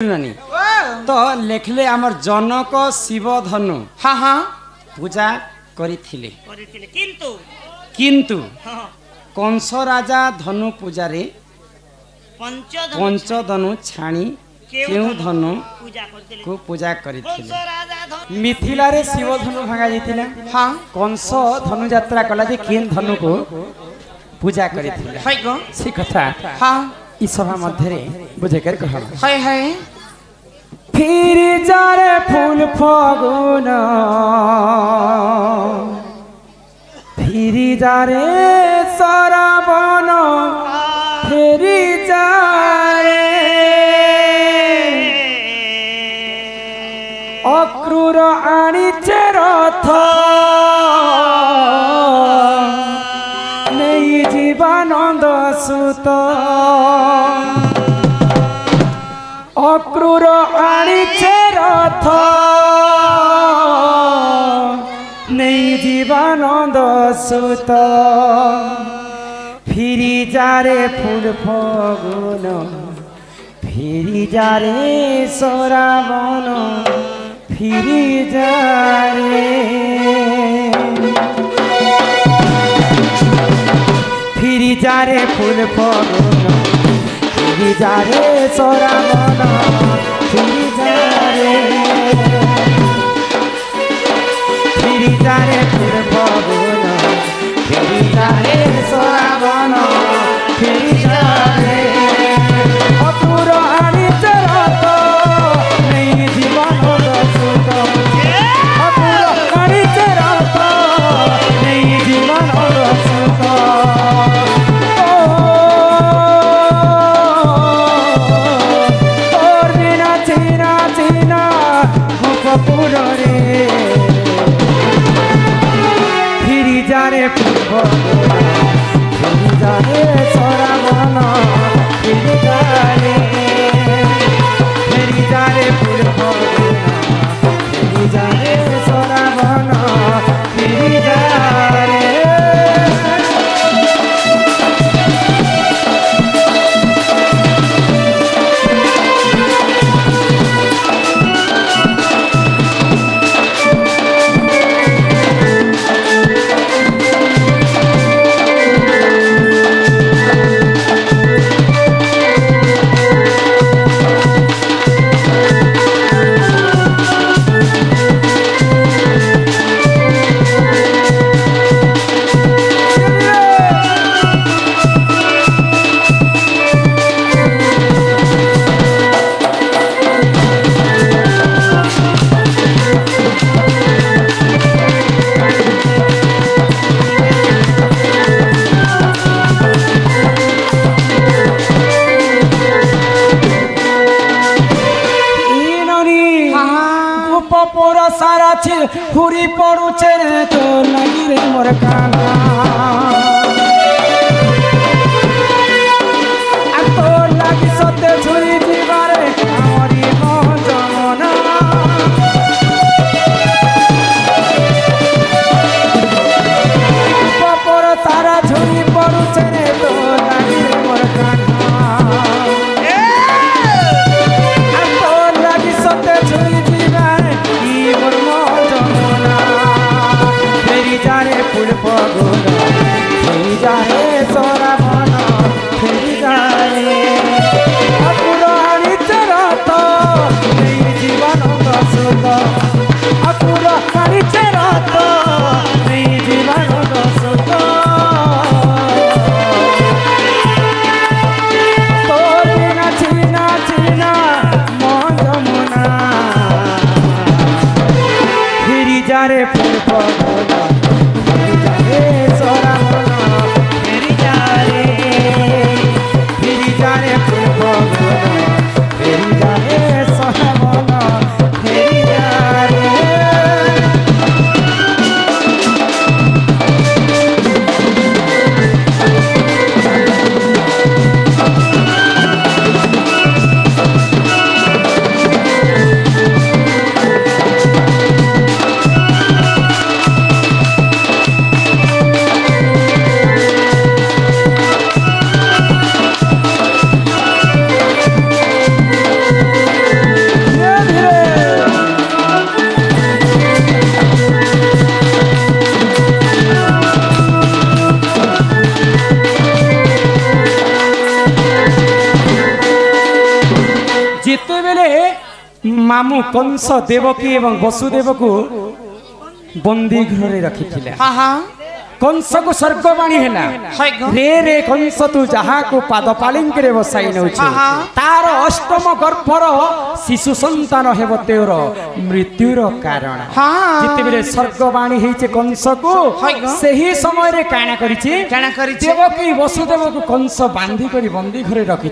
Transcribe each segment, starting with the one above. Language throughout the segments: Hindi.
नानी तो लेखले आमर जनक शिव धनु हाँ हाँ पूजा करिथिले किंतु किंतु कंस राजा धनु पूजारे पंचधनु छाणी केउ धनु को पूजा करिथिले मिथिला रे शिव धनु भांगा जितिला हाँ कंस धनु यात्रा कला जे केन धनु को पूजा करिथिले हाय को सी कथा हाँ ई सभा मध्य रे बुझे कर कहल हाय हाय फिर जारे फूल फागुन फिर जारे सराबन फिर जारे अक्रूर आनिचे रथ नहीं जीवानंद सुत अक्रूर आनिचे रथ नहीं जीवानंद सुत फिरी जारे फूल फागुन फिरी जारे सराबन फिरी जारे फिरी जारे फूल फागुन फिरी जारे सराबन फिरी जारे फूल फागुन फिरी जारे सराबन फिरी जारे अक्रूर आनिचे रथ नहीं जीवानंद सुत अक्रूर आनिचे रथ नहीं जीवानंद सुत फिरी जारे सराबन फिरी जारे फूल फागुन फिरी जारे सराबन फिरी जारे सारा छे हुरी पड़ू रे तो लगी रे मोर काना आ तो लगी सते छुरी जीवारे हमारी जमना पपर सारा छुरी पड़ू रे तो लगी रे मोर काना आ तो लगी सते छुरी जीवारे फूल फागुन फिरी जारे सराबन फिरी जारे अक्रूर आनिचे रथ नहीं जीवानंद सुत अक्रूर आनिचे रथ नहीं जीवानंद सुत तोर बिना छीना छीना मन जमुना फिरी जारे फूल फागुन जिते बेले मामू कंस देवकी एवं वसुदेव को बंदी घर रखी कंस को स्वर्गवाणी है रे रे कंस तू जहाँ को पाद पालिंक रे बसाई नौ तार अष्टम गर्भर शिशु संतान हेब तोर मृत्युर कारण जिते बेले स्वर्गवाणी है कंस को सही समय रे काना करिछि देवकी वसुदेव को कंस बांधी करी बंदी घरे रखी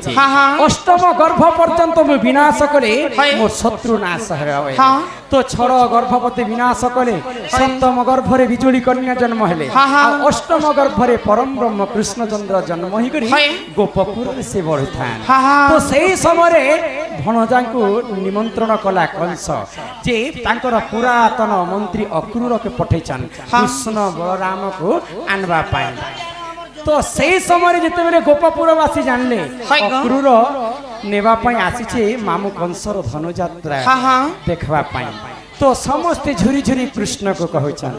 अष्टम गर्भ पर्यंत मु विनाश करे मो शत्रु नाश होय तो छड़ गर्भवती विनाश कले सप्तम गर्भरे बिजुली कन्या जन्म हेले अष्टम गर्भरे परम ब्रह्म कृष्णचंद्र जन्म ही करी गोपपुर से बढ़ुथान तो सही समय भणजा को निमंत्रण कला कंस जे तांकर पुरातन मंत्री अक्रूर के पठेछन कृष्ण बलराम को आनबा पाए तो सही समय जिते गोपपुरवासी जानले अक्रूर नेवा पाई आसीचे मामू कंसर धनुयात्रा देखवा पाई तो समस्ते झुरी झुरी कृष्ण को कहछन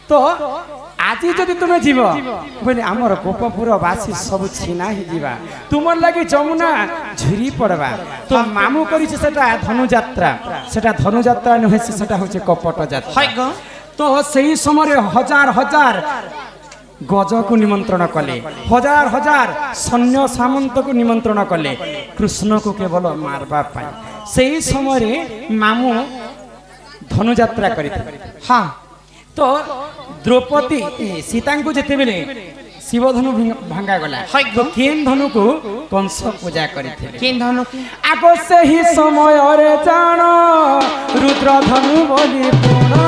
तो आज जदि तुम जीव बोले आमर गोपपुरवासी सब छीना ही जीवा तुमर लगी जमुना झुरी पड़वा तो मामू करिছে सेटा धनुयात्रा नहे सेटा होचे कपट यात्रा तो सही समय हजार हजार गज को निमंत्रण कले हजार हजार सैन्य सामंत को निमंत्रण कले कृष्ण को केवल मारवा पाए सही समय मामू धनुयात्रा करते हाँ तो द्रौपदी सीता को जिते बेले शिव धनु भांगा गला तो केन धनु को कंस पूजा करते केन धनु आगो से ही समय रे जान रुद्र धनु बोली पुना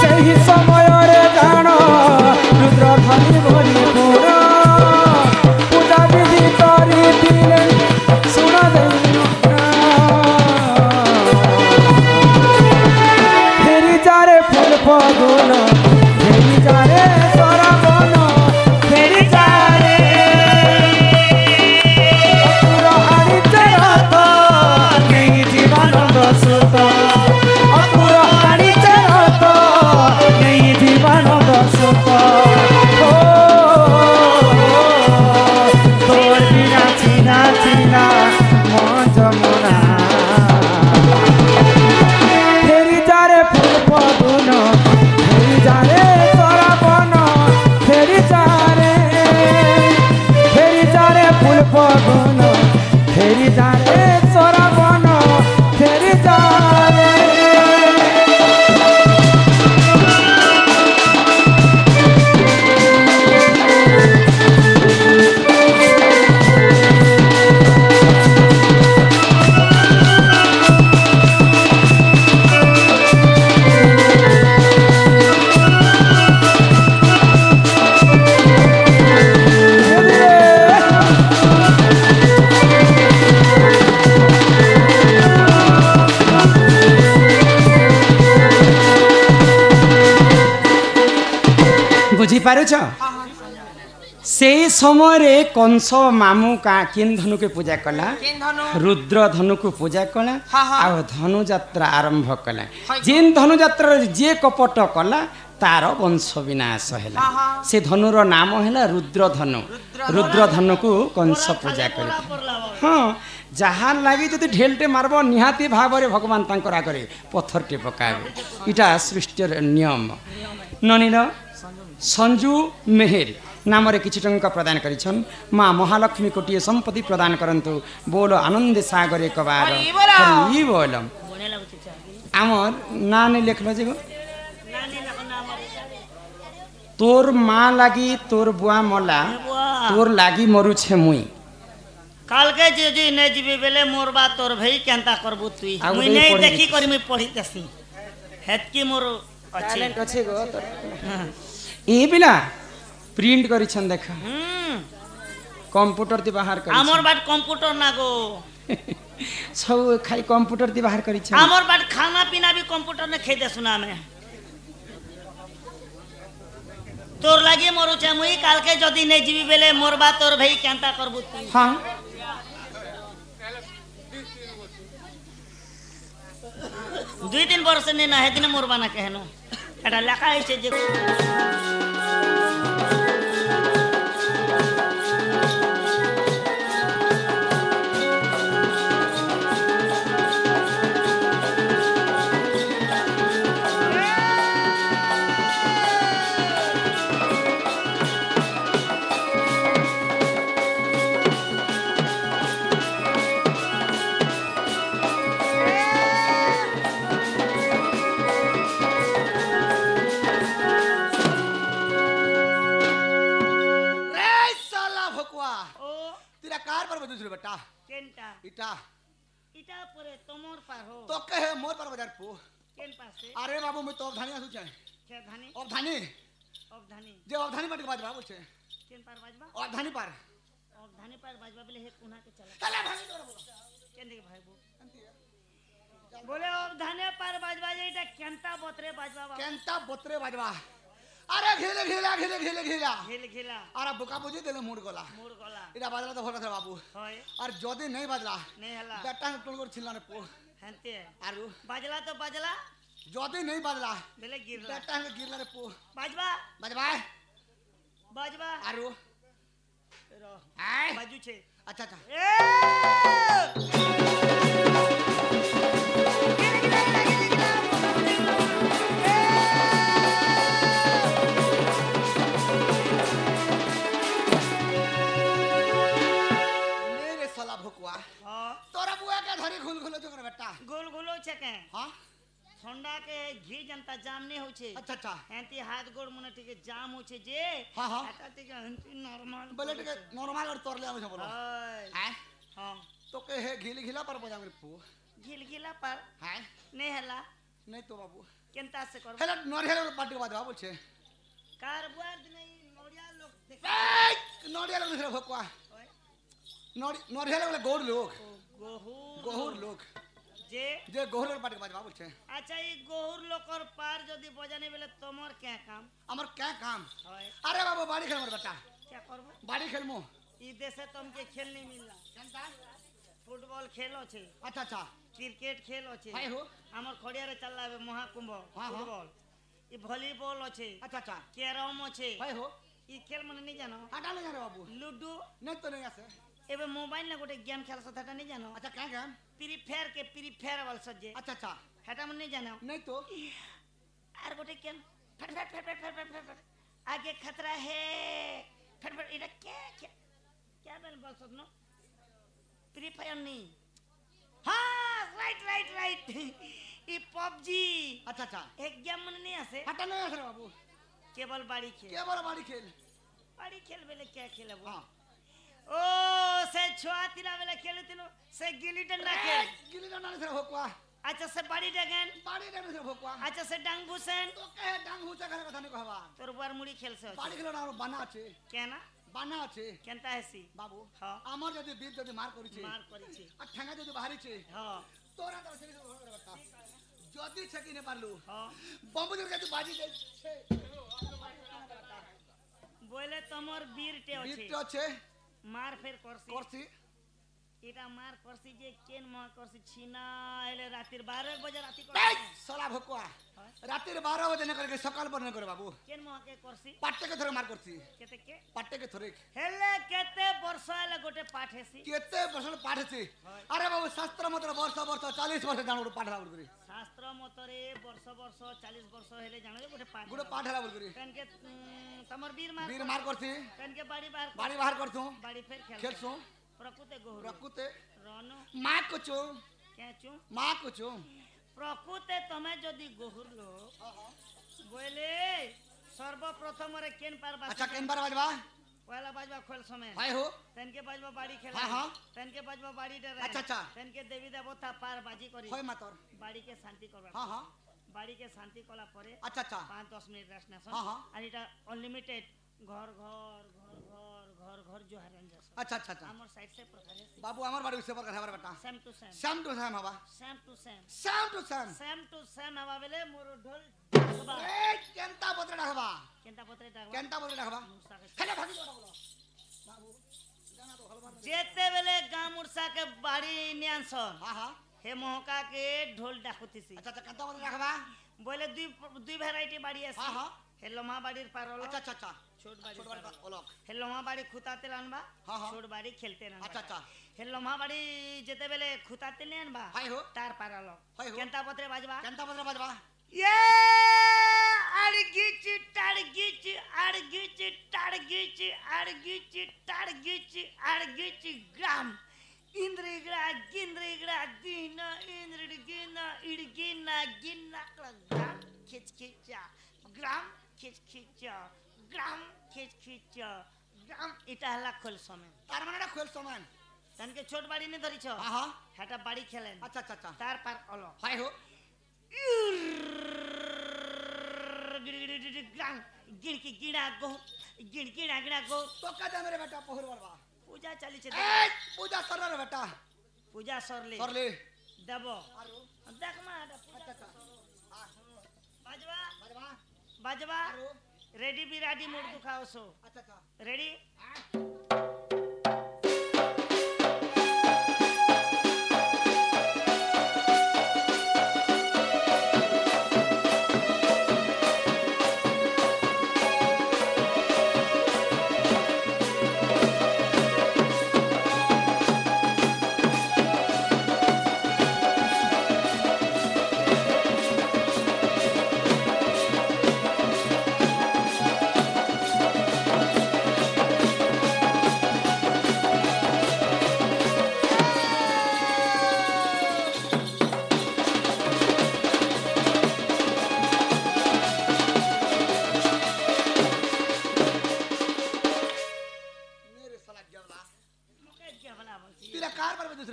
सही समय रे जान रुद्र धनु बोली पुना पूजा विधि करी दिले सुना दे फगुन फेरी जारे सराबन फेरी जारे अपुर हारिते रथ नहीं जीवानंद सुत अपुर हारिते रथ नहीं जीवानंद सुत तोर बिना चिना चिना मन जमुना फेरी जारे फूल फगुन पगुन फेरी जारे सराबन फेरी जारे बुझीपारुछ से समय कंस मामू का किन धनु के पूजा कला रुद्र धनु को पूजा कला आ धनु यात्रा आरंभ कला जिन धनु यात्रा जे कपट कला तार वंश विनाश है से धनुर नाम है रुद्र धनु को कंस पूजा कर हाँ जहाँ लगी जो ढेलटे मारब निहाती भाव में भगवान तांकर आगे पत्थरटे पकाबे इटा सृष्टि नियम ननील संजू मेहर नाम किछि टंका प्रदान करिछन माँ महालक्ष्मी कोटिए संपत्ति प्रदान करंतु बोलो आनंद सागर एक बार हरि बोल आमर ना नहीं लिखल जे तोर माँ लागी तोर बुआ मला तोर लागी मरु छे मुई काल के जे ने जीवे बेले मोर बा तोर भई केनता करबु तुई मुई नहीं देखी करी मुई पढ़ी तसी हेतकी मोर टैलेंट अछि गो ए बिला प्रिंट करिछन देख कंप्यूटर ती बाहर करिछन हमर बाट कंप्यूटर ना गो सब खाली कंप्यूटर ती बाहर करिछन हमर बाट खाना पीना भी कंप्यूटर ने खेदे सुना में तोर लागे मोर छ मुई काल के जदी नै जीवी बेले मोर बा तोर भई केनता करबु तू हां दुई दिन वर्ष ने ना हेदिन मोर बाना कहनो एटा लेखा है जे तेरा कार पर बजू बेटा केनटा इटा इटा परे तमोर पार हो तो कहे मोर पर बाजार पो केन पासे अरे बाबू मैं तो अवधानी आसु चाहे क्या धानी अवधानी अवधानी जे अवधानी मत बाज बाबू छे केन पार बाजबा अवधानी पर अवधानी पार बाजबा बोले हे कुना के चला चले भागी तोरा बोलो केन देख भाई बो बोले अवधानी पार बाजबा जे इटा केनता बोतरे बाजबा बाबू केंता बोतरे बाजवा अरे घिले घिला घिले घिले घिला घिल घिला अरे बुका बुझी देले मुड़ गला मोर गला इटा बाजला तो भरत बाबू होय और जदी नहीं बाजला नहीं हला बेटा टोल कर छिला ने पो हंते आरु बाजला तो बाजला जदी नहीं बाजला बेले गिरला बेटा के गिरला रे पो बाजबा बाजवा बाजबा आरु रो आय बाजू छे अच्छा अच्छा ए मेरे साला भुकवा हां तोरा बुआ के धरी खुल खुल जो कर बेटा गोल गोलो छके हां ठंडा के घी जनता जाम नहीं होछे अच्छा अच्छा हेंती हाथ गोड़ मने टिके जाम होछे जे हाँ, हाँ। एटा टिके हेंती नॉर्मल बोले के नॉर्मल और तोर ले आवे बोलो हाय हैं हां तो के हे घिल घिला पर बजा मेरे पो घिल घिला पर हैं नहीं हला नहीं तो बाबू केनता से कर हेलो नोरिया पार्टी के बाद बाबू छे कार बुआर नहीं नोरिया लोग देख नोरिया लोग दूसरा भुकवा ओए नोरिया लोग गौर लोग गोहू गौर लोग जे जे गौर पार्टी के बाद बाबू छे अच्छा ये गोहुर लोकर पार जदी बजाने बेले तोमर क्या काम हमर क्या काम होय अरे बाबू बाड़ी खेल मोर बेटा क्या करबो बाड़ी खेल मो ई देशे तुमके खेल नहीं मिलला फुटबॉल खेलो छे अच्छा अच्छा क्रिकेट खेलो छे हाय हो हमर खड़िया रे चलला बे महाकुंभ हाँ। फुटबॉल ई वॉलीबॉल छे अच्छा अच्छा कैरम छे हाय हो ई खेल मने नहीं जानो हटा ले जा रे बाबू लूडो नहीं तो नहीं आसे एबे मोबाइल ने गोटे गेम खेल सता नहीं जानो अच्छा क्या गेम फ्री फायर के फ्री फायर वाल सजे अच्छा अच्छा हेटा मन नहीं जानो नहीं तो आर गोटे गेम फट फट फट फट फट फट फट आगे खतरा है फट फट इटा क्या बेल बोल सकनो फ्री फायर नहीं हाँ राइट राइट राइट ई पबजी अच्छा अच्छा एक गेम मन नहीं आसे हटा नहीं आसे रे बाबू केवल बाड़ी खेल के बोला बाड़ी खेल बाड़ी खेल बेले क्या खेले वो हां ओ से छुआ तिला बेले खेले तिलो से गिल्ली डंडा खेल गिल्ली डंडा नहीं से भुकवा अच्छा से बाड़ी डगन बाड़ी डंडा से भुकवा अच्छा से डांग भूसन तो कहे डांग हुचा करे कथा नहीं कहवा तोर बार मुड़ी खेल से बाड़ी खेल ना बना আছে क्या ना বানা আছে केनता हेसी বাবু हाँ। আমার যদি বীর যদি মার করিছে मार करिछि আর ঠেঙ্গা যদি বাহারিছে हाँ তোরা তো সেরি কথা যদি ছেকি নে পারলু हाँ বম্বু যদি বাজি যাইছে बोले तमर वीर टे বীর अछि তো আছে मार फेर करसी করছি इटा मार करसी जे केन मार करसी छिना एले रातिर 12 बजे राती এই करसी সালা ভকুয়া हाँ। রাতের 12 বাজে না করে সকাল পর না করে বাবু केन मार के करसी পাট্টেকে ধরে মার করছি केते के পাট্টেকে ধরে हेले केते वर्ष आले गोटे पाठ हेसी কেতে বছর পাঠেছি আরে বাবু শাস্ত্র মত বর্ষ বর্ষ 40 বর্ষ জানো পাঠ হলা বলকরি शास्त्र मतरे वर्ष वर्ष 40 वर्ष हेले जानो गोटे पाठ গুড়ে পাঠ হলা বলকরি केन के तमर वीर मार বীর মার করছি केन के बाड़ी बाहर বাড়ি বাহার করছু बाड़ी फेर खेल খেলছু प्रकृति गोहर রকুতে रनो মা কুচু क्या चू মা কুচু प्रकृति तमे जदी गोहर लो बोले सर्वप्रथम रे केन पार बास अच्छा केन बार बाजवा पहला बाजवा खोल समय भाई हो तन के बाजवा बाड़ी खेला हाँ, हाँ। तन के बाजवा बाड़ी डर अच्छा, अच्छा। तन के देवी देवता पार बाजी करी होय मातर बाड़ी के शांति करबा हाँ हाँ बाड़ी के शांति कला परे अच्छा अच्छा 5-10 मिनट रेस्ट नेसन हाँ, हाँ। और इटा अनलिमिटेड घर घर घर घर घर घर जो हरन जस अच्छा अच्छा अच्छा हमर साइड से प्रकार है बाबू আমার বাড়ি উসে পর কথা বেটা same to same same to same হবা same to same same to same same to same हवा बेले मोर ढोल हवा এই কেনতা বদরে রাখবা केनता पत्रे डागवा কেনতা বদরে রাখবা मुर्सा के খেলে ভাগি তোরা বলো বাবু জানা তো হলবার जेते बेले गाम मुर्सा के बाड़ी नियांसन हां हां हे मोहका के ढोल डाकुतीसी अच्छा अच्छा কেনতা বদরে রাখবা बोले दुई दुई वैरायटी बाड़ी है हाँ, हाँ। हे लोमा बाड़ी पारोल अच्छा अच्छा अच्छा छोट बाड़ी छोट बाड़ी ओलक हे लोमा बाड़ी खुताते लानबा हाँ, हाँ। छोट बाड़ी खेलते लानबा अच्छा, अच्छा। हे लोमा बाड़ी जेते बेले खुताते लेनबा हाय हो तार पारालो हाय हो। केनता पत्रे बाजबा কেনতা বদরে বাজবা ये अड़गिच टड़गिच अड़गिच टड़गिच अड़गिच टड़गिच अड़गिच ग्राम इंद्रिगड़ा गिंद्रिगड़ा दीना इंद्रिगिना इड़गिना गिन्ना ग्राम खिच खिचा ग्राम खिच खिचा ग्राम खिच खिचा इटा हला खोल समय तार माने खोल समान तनके छोट बाड़ी ने धरिछ हां हां हेटा बाड़ी खेलेन अच्छा अच्छा अच्छा तार पार अलो हाय हो गिड़ की गिड़ा गो गिड़ा गो तो का दे मेरे बेटा पहुर बरवा पूजा चली छे ए पूजा कर रे बेटा पूजा सरले कर ले देबो आरो देख मा पूजा अच्छा हां बाजवा बरवा बाजवा आरो रेडी बिराडी मूड दुखाओ सो अच्छा अच्छा रेडी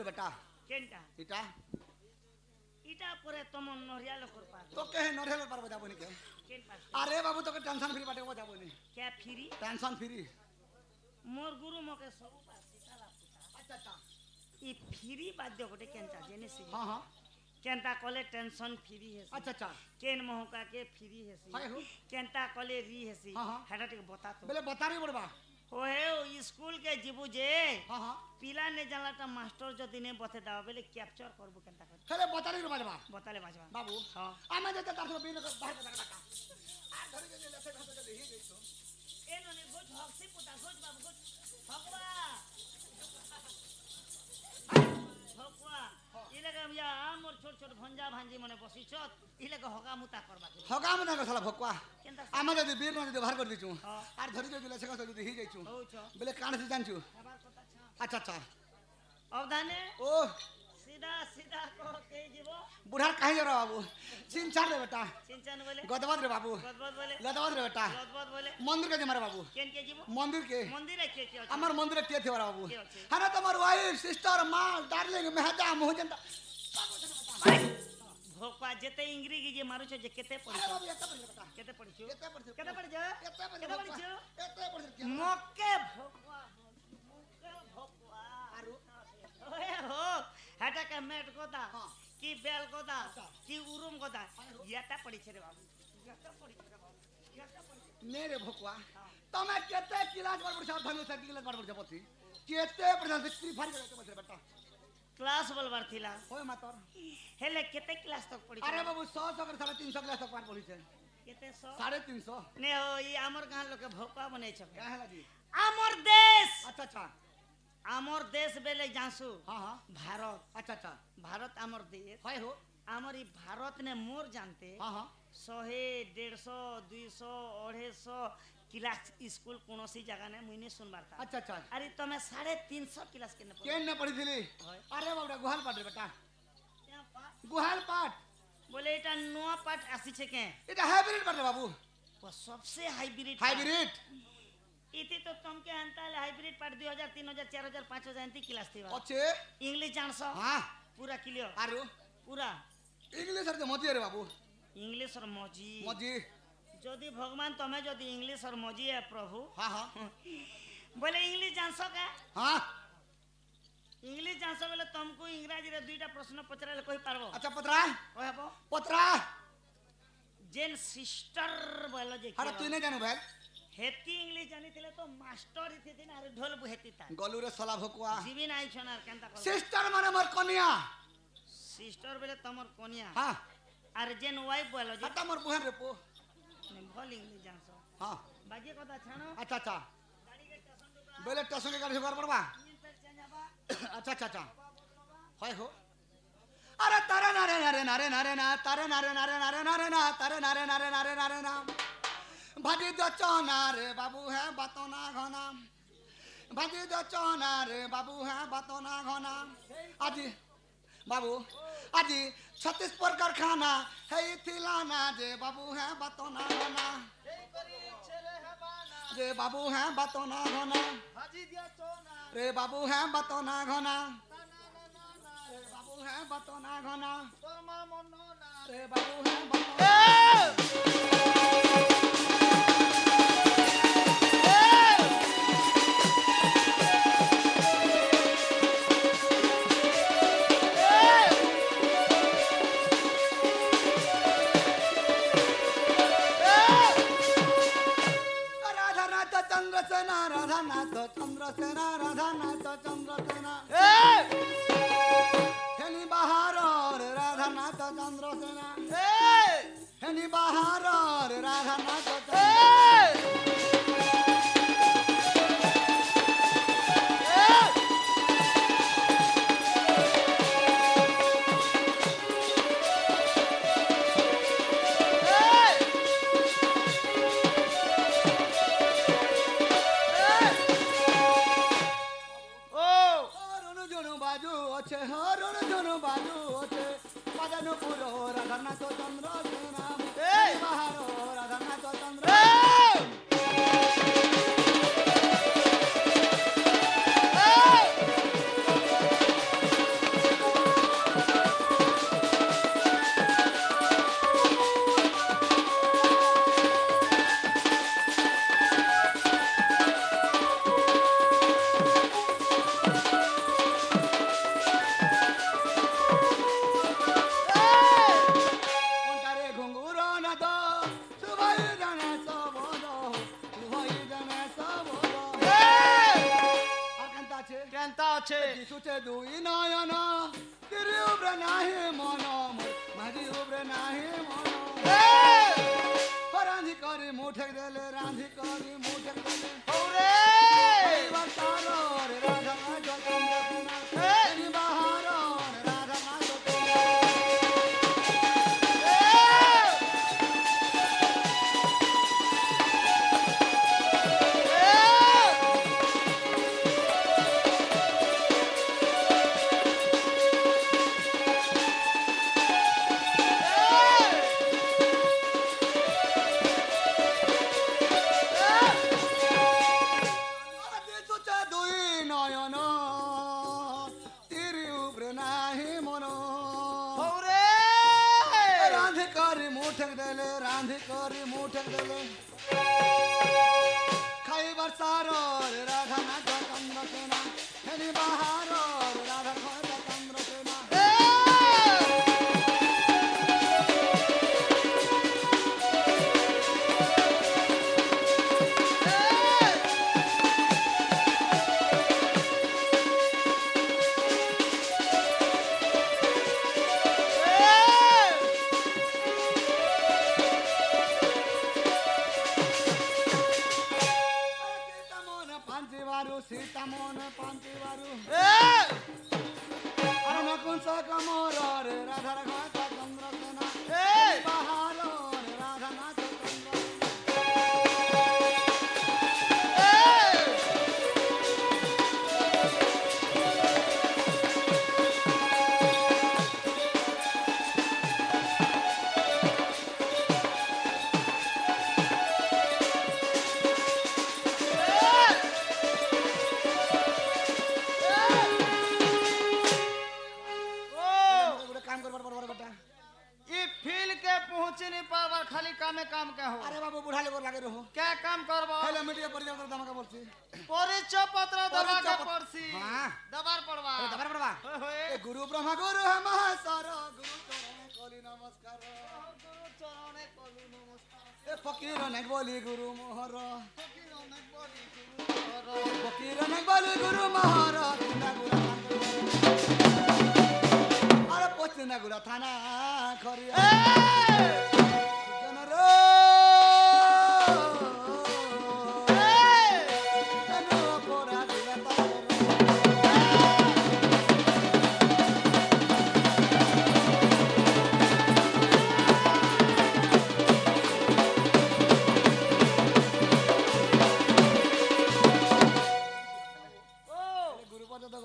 इटा इटा परे तुम नरिया लोकर पास तो कहे नरेल पर बजा बोनी के केन पास अरे बाबू तो के टेंशन फ्री बाटे बजा बोनी क्या फ्री टेंशन फ्री मोर गुरु मके सब पास सिखाला अच्छा अच्छा ई फ्री बाद्य गोटे केनता जेने से हां हां केनता कले टेंशन फ्री है अच्छा अच्छा केन मोहका के फ्री है हाय हो केनता कले री है सी हाँ, हाँ। हेडा टिक बता तो बोले बता रही बड़बा ओहे ओ स्कूल के जीबू जे हां हां पिला ने जानलाटा मास्टर जदी ने बते दाव बेले कैप्चर करबो केनता कर चले बता रही बड़बा बताले बाजवा बाबू हां आमे जे तार से बीन बाहर का बेटा आ धरी जे लेसे घास के देही गई तो ए नने गोज हक्सी पुता गोज बाबू गोज भगवा भगवा इले के या मोर छोट छोट भंजा भांजी मने बसी छत इले के हगा मुता करबा के हगाम ना साला भक्वा केनता आमे जे बीर न जे बाहर कर दिचू हाँ। आर धरी जे लेसे घास के देही गईचू हो छ बोले कान से जानचू हमार कथा छ अच्छा अच्छा अब धाने ओ सीधा सीधा कह के जीवो बुढ़ा कहीं जा रहा बाबू चिन चार रे बेटा चिंचन बोले गदवद रे बाबू गदबद बोले गदवद रे बेटा गदबद बोले मंदिर के जे मारे बाबू केन के जीवो मंदिर के मंदिर के के আমার মন্দিরে কে থে বাবু কে আছে? হ্যাঁ তোমার ওয়াইফ সিস্টার মা ডার্লিং মেহতা মোহজনতা भोकवा जेते इंग्री जे मारू छ जे केते पड़ी আরে छ বাবু এটা পড়ে বেটা केते पड़ी छ এতে পড়ে केते पड़ी छ এতে পড়ে केते पड़ी छ এতে পড়ে मक्के भोकवा मक्के भोकवा আরো ओए हो हटा के मेट कोदा हाँ। की बेल कोदा अच्छा। की उरुम कोदा याता पड़ी छ रे बाबू याता पड़ी छ रे बाबू याता पड़ी छ মেরে ভকুয়া তুমি কেতে ক্লাস বার পড়ছ ধন্য সে ক্লাস বার পড়ছ পতি কেতে পড়ছ ফ্রি ফায়ার করতে বসে বেটা क्लास बोलबार थिला होय मातर हेले केते क्लास तक पड़ी আরে বাবু 100 করে 350 ক্লাস তক পার পড়িছে केते सो 350 ने हो ई हमर गां लोग के भोकवा बनै छ क्या है लागी हमर देश अच्छा अच्छा हमर देश बेले जासु हां हां भारत अच्छा अच्छा भारत हमर देश होय हो हमर ई भारत ने मोर जानते हां हां 100 150 200 250 क्लास स्कूल कोनोसी जगह ने मुइने सुनबार था अच्छा अच्छा अरे तमे 350 क्लास के न पढ़ केन न पढ़िथिली होय। अरे बाबू गुहाल पाट रे बेटा क्या पाठ गुहाल पाट बोले एटा नोआ पाठ आसी छे के এটা হাইব্রিড পাট রে বাবু वो सबसे हाइब्रिड हाइब्रिड इति तो तुम के अंताल हाइब्रिड पाठ 2000 3000 4000 5000 एंती क्लास थी আছে इंग्लिश जानसो हां पूरा क्लियर आरो पूरा इंग्लिश रे मती रे बाबू इंग्लिश और मौजी मजी जदि भगवान तमे जदि इंग्लिश और मौजी है प्रभु हां हां बोले इंग्लिश जानसो का हां इंग्लिश जानसो बोले तुमको इंग्रजी रे दुईटा प्रश्न पचराले कहि पारबो अच्छा पतरा कहबो पतरा जेन सिस्टर बोलो जे अरे तू नहीं जानू भाई हेती इंग्लिश जानी थिले तो मास्टर हिते दिन अरे ढोल बुहेती ता गलू रे सला भकुआ जीवी नाइ छनार केनता कर सिस्टर माने मोर कन्या सिस्टर बोले तमर कोनिया हां अरे जेन वाइफ बोलो जे हटा मोर बहन रे पो ने भल इंग्लिश जानसो हां बाकी कथा छानो अच्छा अच्छा गाड़ी के स्टेशन दुका बोले स्टेशन के गाड़ी से घर पड़वा इंजन पे चंजाबा अच्छा अच्छा अच्छा होय हो अरे तारे नारे नारे नारे नारे ना तारे नारे नारे नारे नारे ना तारे नारे नारे नारे नारे ना भाजी दो चौना रे बाबू है बातों ना घना भाजी दो चौना रे बाबू है बातों ना घना आजी बाबू आजी 36 प्रकार खाना है थिलाना जे बाबू है बातों ना घना রে বাবু হ্যাঁ বাতো না ঘনা রে বাবু হ্যাঁ বাতো না ঘনা রে বাবু হ্যাঁ বাতো না ঘনা রে বাবু হ্যাঁ বাতো রাধানাথ চন্দ্রসেনা রাধানাথ চন্দ্রসেনা রাধানাথ চন্দ্রসেনা হেনি বাহার রাধানাথ চন্দ্রসেনা হেনি বাহার রাধানাথ হরণ জনু বাজু আছে হরণ জনু বাজু আছে বাজানো পুরো রাধানাথ চন্দ্রসেনা বাহার রাধানাথ চন্দ্র কোনটারে ঘুঙ্গুর না তো সুভাই জানে সবদ সুভাই জানে সবদ আর কান্তা আছে কেনতা আছে দিশুছে দুই নয়ন তিরি উবরে নাহি মন মাঝি উবরে নাহি মন রান্ধি করি মুঠে দেলে রান্ধি করি মুঠে দেলে ওরে বাতার রে রাধা চন্দ্রসেনা হেনি বাহার রাধা চন্দ্রসেনা দিশুছে দুই নয়ন তিরি উবরে নাহি মন ওরে রান্ধি করি মুঠে দেলে রান্ধি করি মুঠে দেলে খাইবার সার রাধা নাথ চন্দ্রসেনা হেনি বাহার রাধা চন্দ্রসেনা সীতামন পান্তিবারু আর নকুঞ্চ কমর রে রাধা নাথ চন্দ্রসেনা বাহার রাধা নাথ काम करबार बड़ बेटा ई फील के पहुंचे नहीं पावा खाली कामे काम के हो अरे बाबू बुढ़ा लोग लागे रहो क्या काम करबो हेलो मीडिया परिचय पत्र दमा का बोलছি परिचय पत्र दबा के पड़सी हां दबार पड़वा दबार पड़वा होए ए गुरु ब्रह्मा गुरु है महेश्वर गुरु चरणे कली नमस्कार गुरु चरणे कलु नमस्कार ए फकीर ने बोली गुरु मोहर फकीर ने बोली गुरु फकीर ने बोली गुरु मोहर ना गुरु अरे पोचना गुरु थाना खरिया जनरो अनु पोरा दिवता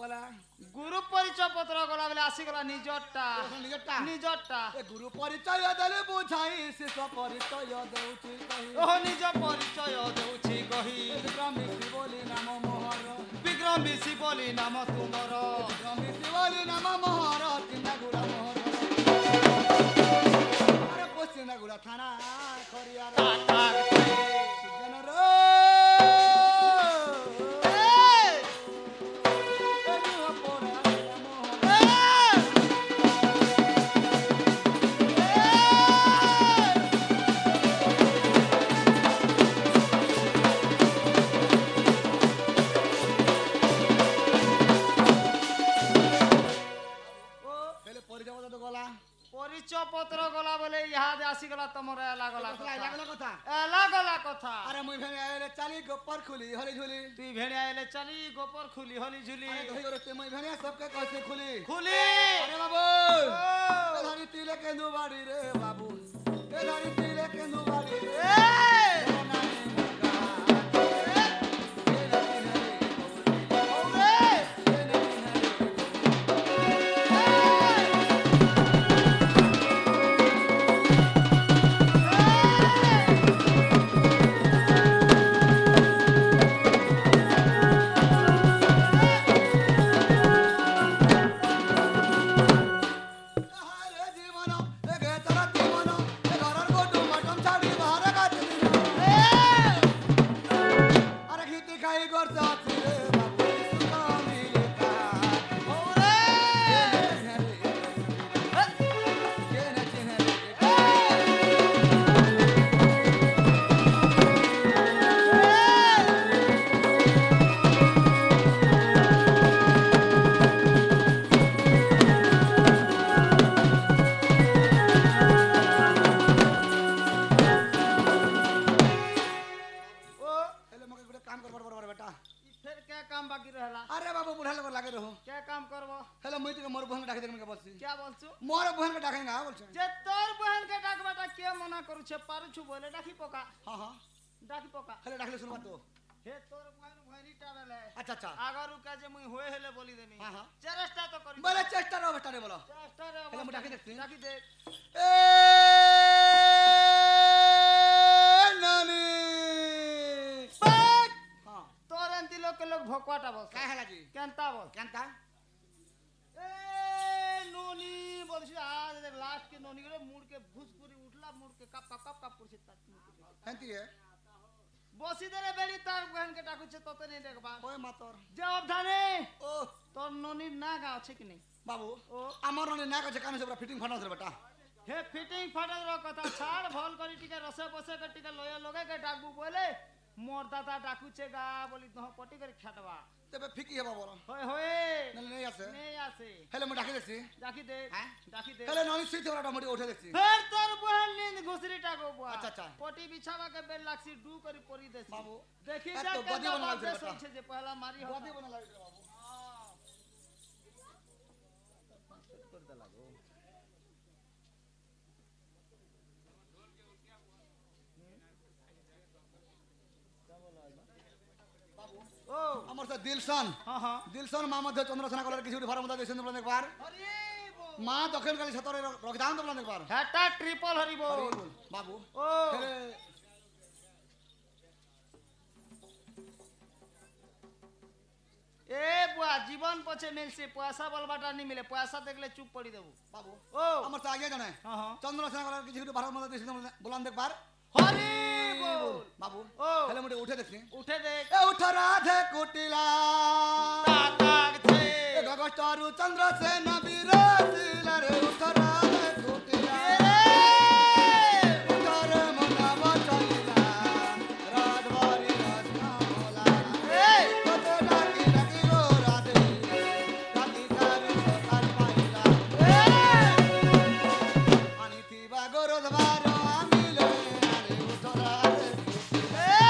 গলা গুরু পরিচয় পত্র গলা বেলে আসি গলা নিজরটা নিজরটা নিজরটা এ গুরু পরিচয় দেলে বুঝাই শিষ্য পরিচয় দেউছি কহি ও নিজ পরিচয় দেউছি কহি বিক্রম বিশি বলি নাম মোহর বিক্রম বিশি বলি নাম তুমর বিক্রম বিশি বলি নাম মোহর চিন্নাগুড়া মোহর আরে পশ্চিন্নাগুড়া থানা করিয়ার সুজনর পরিচয় পত্র গলা বলে ইহাদে আসি গলা তোমার এলা গলা কথা এলা গলা কথা আরে মুই ভেনে আইলে চালি গোপর খুলি হলি ঝুলি তুই ভেড়ে আইলে চালি গোপর খুলি হলি ঝুলি আরে ধই ওরে মুই ভেনে সবকে কইছে খুলি খুলি আরে বাবু এ ধরি তিলে কেন্দু বাড়ি রে বাবু এ ধরি তিলে কেন্দু বাড়ি রে मोर बहन के डाकेंगे हां बोलछे जे तोर बहन के डाकबाटा के मना करू छे पारुछु बोले डाकी पका हां हां डाकी पका हेले डाकले सुनबा तो हे तोर बहन भैनीटा बेले अच्छा अच्छा आगरु का जे मुई होए हेले बोली देमी हां हां चेष्टा तो करी बोले चेष्टा रो बेटा रे बोलो चेष्टा रे हेले मुई डाकी देखती डाकी दे ए नानी हां तोर अंति लोग के लोग भोकवाटा बस का हैला जी केनता बोल केनता ए नोनी बोलছি आज देख लास्ट के नोनी रे मुड़ के भूसपुरी उठला मुड़ के कप कप कप कप पुरछि हंती है बसी दे रे बेली तार बहन के डाकू छे तते नहीं देखबा ओए मातर जवाब धाने ओ तोर नोनी ना गाव छे कि नहीं बाबू ओ हमर ने ना कछे काने से पूरा फिटिंग फाटा से बेटा हे फिटिंग फाटल रो कथा छाड़ भल करी टिके रसे बसे के टिके लय लगे के डाकबू बोले मोर दादा डाकू छे गा बोली तो पटी कर खाटवा तेबे फिकी हेबा बोलो होय होय नहीं आसे नहीं आसे हेले मुई डाकी देखছি डाकी दे हैं डाकी दे हेले ननी सीधे वाला मोटी उठे देखছি फिर तोर बहन नींद घुसरी टाको बुआ अच्छा, अच्छा। पटी बिछावा के बेल लाक्सी डू करी परी देसी बाबू, देखी ए जा तो के बदी बना बाप लग देश बेटा। होय छे जे पहला मारी हो बदी बना लागे बाबू ओ আমার সে দিলশান हां हां দিলশান মা মধ্যে চন্দ্রসেনা কলার কিছু ভাড়া মধ্যে দেশেন বলেন একবার हरि बोल মা দক্ষিণ কালী সতরে রক্তদান তো বলেন একবার हेटा ट्रिपल हरि बोल বাবু ओ হেলে ए बुआ जीवन पछे मिलसे पैसा बलबाटा नहीं मिले पैसा देखले चुप पड़ी देबू বাবু ओ আমার তো আগে জানে हां हां চন্দ্রসেনা কলার কিছু ভাড়া মধ্যে দেশেন বলেন একবার हरि बोल বাবু ओ হেলে মুটে উঠে দেখছি उठे देख এ উঠ রাধে কুটিলা ताक थे এ গগস্টারু চন্দ্রসেনা বিরাজিলা রে উঠ রাধে কুটিলা উঠরে মনা বাচাইলা রাজবাড়ি রাজনা মোলা ए কত ডাকি ডাকি গো রাধে ডাকি কারি সকাল পাইলা আনিতিবা গরদবার আমিলে আরে উঠ রাধে ए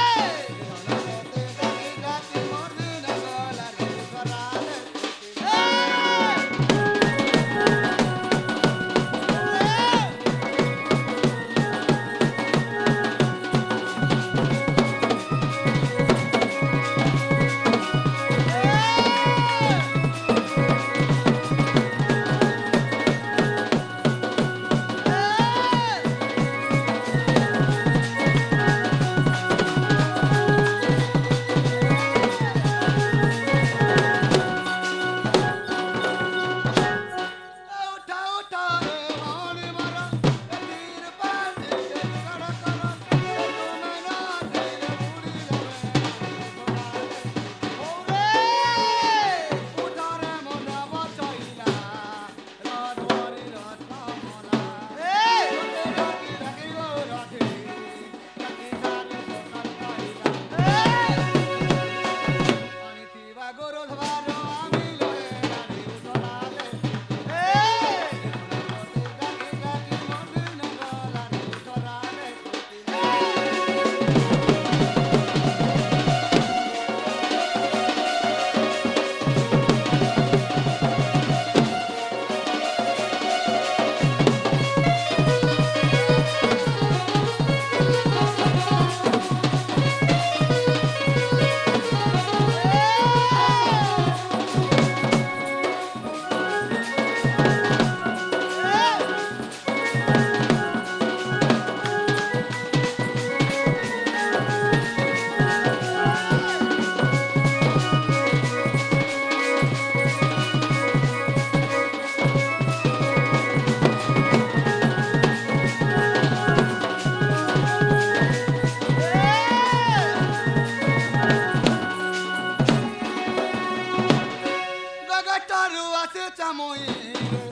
ବାହାରୁ ଆସେ ଚାମୁଇ